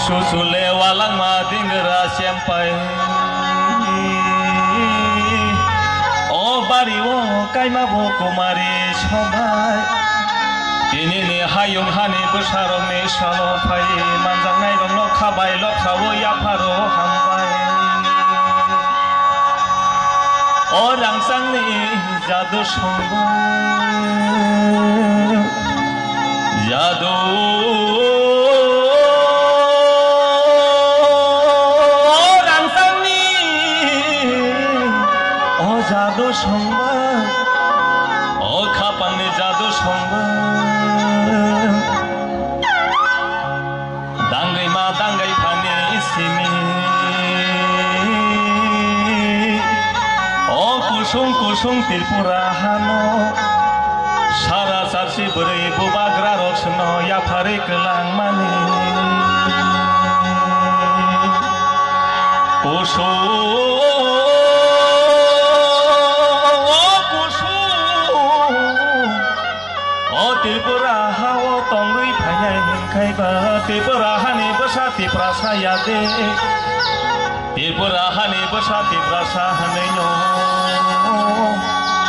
susule walang madingera siampai o bariwo kaima bo kumari sobai ini hayung hani besarong ni salo pai manjang nai rong no khabai lok sawo ya pharo hambai orang sang ni jadu sombo jadu orang sang ni oh jadu sombo oh kapan ni jadu sombo danggai ma danggai pani sini oh kusung kusung tirpura hano sara sarsi beri bubagra roksno ya phare kelang mani kusung tirpura hawo tongrui phanyai hingkai ba tirpura hani basati prasaya de tirpura hani basati prasa hanenyo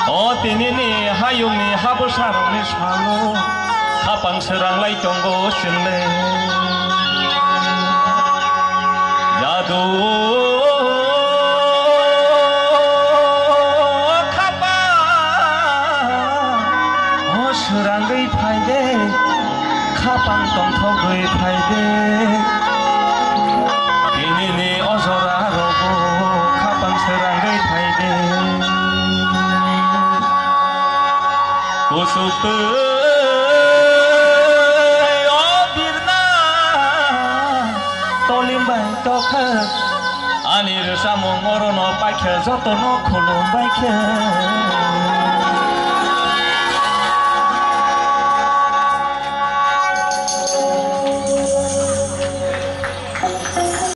o tinini hayung ni habusarong ni salo khapang serang lai tonggo sinle jadu serang gay phai de khapang tong thok gay phai de ini ni ozora robo khapang serang gay phai de kusuk o birna tolim bai tokha anir samong orono paikhe jotono khulum baikhe